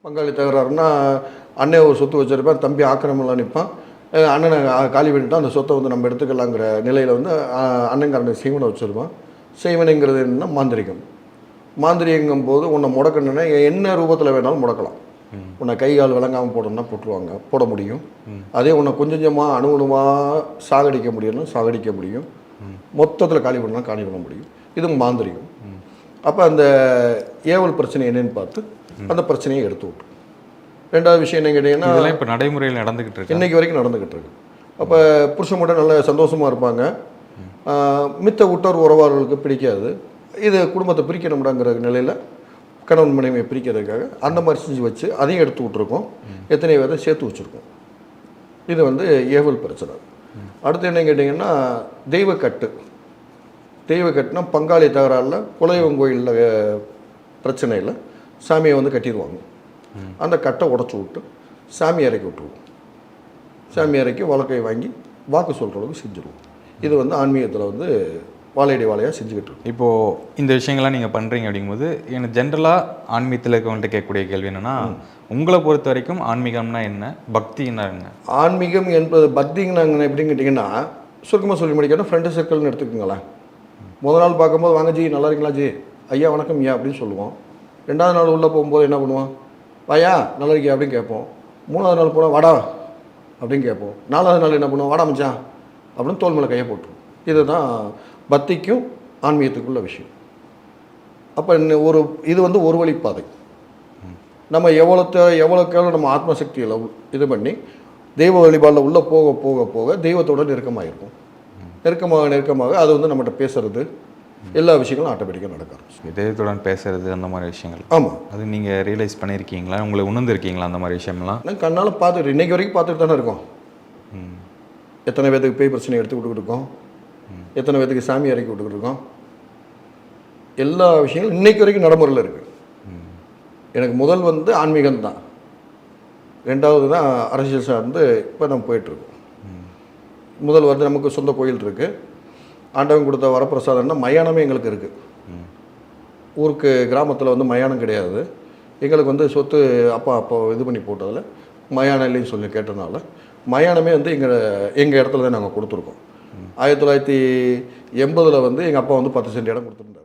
பங்காளி தகராறுனா அண்ணன் ஒரு சொத்து வச்சுருப்பான், தம்பி ஆக்கிரமெல்லாம் நிற்பான், அண்ணனை காலி பண்ணிட்டால் அந்த சொத்தை வந்து நம்ம எடுத்துக்கலாங்கிற நிலையில் வந்து அண்ணங்காரனை செய்வனை வச்சுருப்பான். செய்வனைங்கிறது என்னென்னா மாந்திரிகம். மாந்திரிகங்கும் போது உன்னை முடக்கணுன்னா என்ன ரூபத்தில் வேணாலும் முடக்கலாம். உன்னை கை கால் விளங்காமல் போடணும்னா போட்டுருவாங்க, போட முடியும். அதே உன்னை கொஞ்சம் கொஞ்சமாக அணுகுணமாக சாகடிக்க முடியும்னா சாகடிக்க முடியும். மொத்தத்தில் காலி பண்ணால் காலி பண்ண முடியும். இது மாந்திரிகம். அப்போ அந்த ஏவல் பிரச்சனை என்னன்னு பார்த்து அந்த பிரச்சனையை எடுத்து விட்டு. ரெண்டாவது விஷயம் என்ன கேட்டிங்கன்னா, இதெல்லாம் இப்போ நடைமுறையில் நடந்துக்கிட்டு இருக்கு, இன்றைக்கி வரைக்கும் நடந்துக்கிட்டு இருக்கு. அப்போ புருஷன் மட்டும் நல்ல சந்தோஷமாக இருப்பாங்க, மித்த உற்றார் உறவாளர்களுக்கு பிடிக்காது. இது குடும்பத்தை பிரிக்கணும்டாங்கிற நிலையில் கணவன் மனைவியை பிரிக்கிறதுக்காக அந்த மாதிரி செஞ்சு வச்சு அதையும் எடுத்து விட்ருக்கோம். எத்தனை பேரை சேர்த்து வச்சுருக்கோம். இது வந்து ஏவல் பிரச்சனை. அடுத்து என்ன கேட்டிங்கன்னா, தெய்வக்கட்டு. தெய்வக்கட்டுனா பங்காளி தகராறில் குலதெய்வம் கோயிலில் பிரச்சனையில் சாமியை வந்து கட்டிடுவாங்க. அந்த கட்டை உடச்சி விட்டு சாமி இறக்கி விட்டுருவோம். சாமி இறக்கி வழக்கை வாங்கி வாக்கு சொல்கிற அளவுக்கு செஞ்சுருவோம். இது வந்து ஆன்மீகத்தில் வந்து வாழையடி வாழையாக செஞ்சுக்கிட்டு இருக்கோம். இப்போது இந்த விஷயங்கள்லாம் நீங்கள் பண்ணுறீங்க அப்படிங்கும்போது எனக்கு ஜென்ரலாக ஆன்மீகத்தில் இருக்கவங்கள்ட்ட கேட்கக்கூடிய கேள்வி என்னென்னா, உங்களை பொறுத்த வரைக்கும் ஆன்மீகம்னா என்ன, பக்தின்னா என்ன? ஆன்மீகம் என்பது பக்திங்கன்னா எப்படின்னு கேட்டிங்கன்னா, சுருக்கமாக சொல்லி முடிக்கணும், ஃப்ரெண்டு சர்க்கிள்னு எடுத்துக்கோங்களேன். முதல் நாள் பார்க்கும்போது வாங்க ஜி நல்லா இருக்கீங்களா ஜி, ஐயா வணக்கம் ஐயா அப்படின்னு சொல்லுவோம். ரெண்டாவது நாள் உள்ளே போகும்போது என்ன பண்ணுவோம், வாயா நல்லா இருக்கியா அப்படின்னு கேட்போம். மூணாவது நாள் போனால் வாடா அப்படின்னு கேட்போம். நாலாவது நாள் என்ன பண்ணுவோம், வாடா மச்சான் அப்படின்னு தோல் மேலே கையை போட்டுருவோம். இதுதான் பக்திக்கும் ஆன்மீகத்துக்குள்ள விஷயம். அப்போ இது வந்து ஒரு வழிப்பாதை. நம்ம எவ்வளோக்கு நம்ம ஆத்மசக்தியில் இது பண்ணி தெய்வ வழிபாடில் உள்ளே போக போக போக தெய்வத்தோட நெருக்கமாக இருக்கும். நெருக்கமாக அது வந்து நம்மகிட்ட பேசுறது எல்லா விஷயங்களும் ஆட்டோமேட்டிக்காக நடக்கும். தெய்வத்துடன் பேசுறது அந்த மாதிரி விஷயங்கள். ஆமாம், அது நீங்கள் ரியலைஸ் பண்ணியிருக்கீங்களா, உங்களை உணர்ந்துருக்கீங்களா அந்த மாதிரி விஷயம்லாம்? நான் கண்ணால் பார்த்துட்டு இன்றைக்கி வரைக்கும் பார்த்துட்டு தானே இருக்கோம். எத்தனை பேருக்கு பேய் பிரச்சனை எடுத்து விட்டுக்கிட்டு இருக்கோம், எத்தனை பேருக்கு சாமி இறக்கி விட்டுக்கிட்டு இருக்கோம். எல்லா விஷயங்களும் இன்றைக்கு வரைக்கும் நடைமுறையில் இருக்குது. எனக்கு முதல் வந்து ஆன்மீகம் தான், ரெண்டாவது தான் அரசியல் சார்ந்து இப்போ நம்ம போயிட்டுருக்கோம். முதல் வந்து நமக்கு சொந்த கோயில் இருக்குது, ஆண்டவன் கொடுத்த வரப்பிரசாதம்னா மயானமே எங்களுக்கு இருக்குது. ஊருக்கு கிராமத்தில் வந்து மயானம் கிடையாது. எங்களுக்கு வந்து சொத்து அப்போ இது பண்ணி போட்டதில் மயானம் இல்லைன்னு சொல்லி கேட்டதுனால மயானமே வந்து எங்கள் இடத்துல தான் நாங்கள் கொடுத்துருக்கோம். 1980 வந்து எங்கள் அப்பா வந்து 10 சென்ட் இடம் கொடுத்துருந்தார்.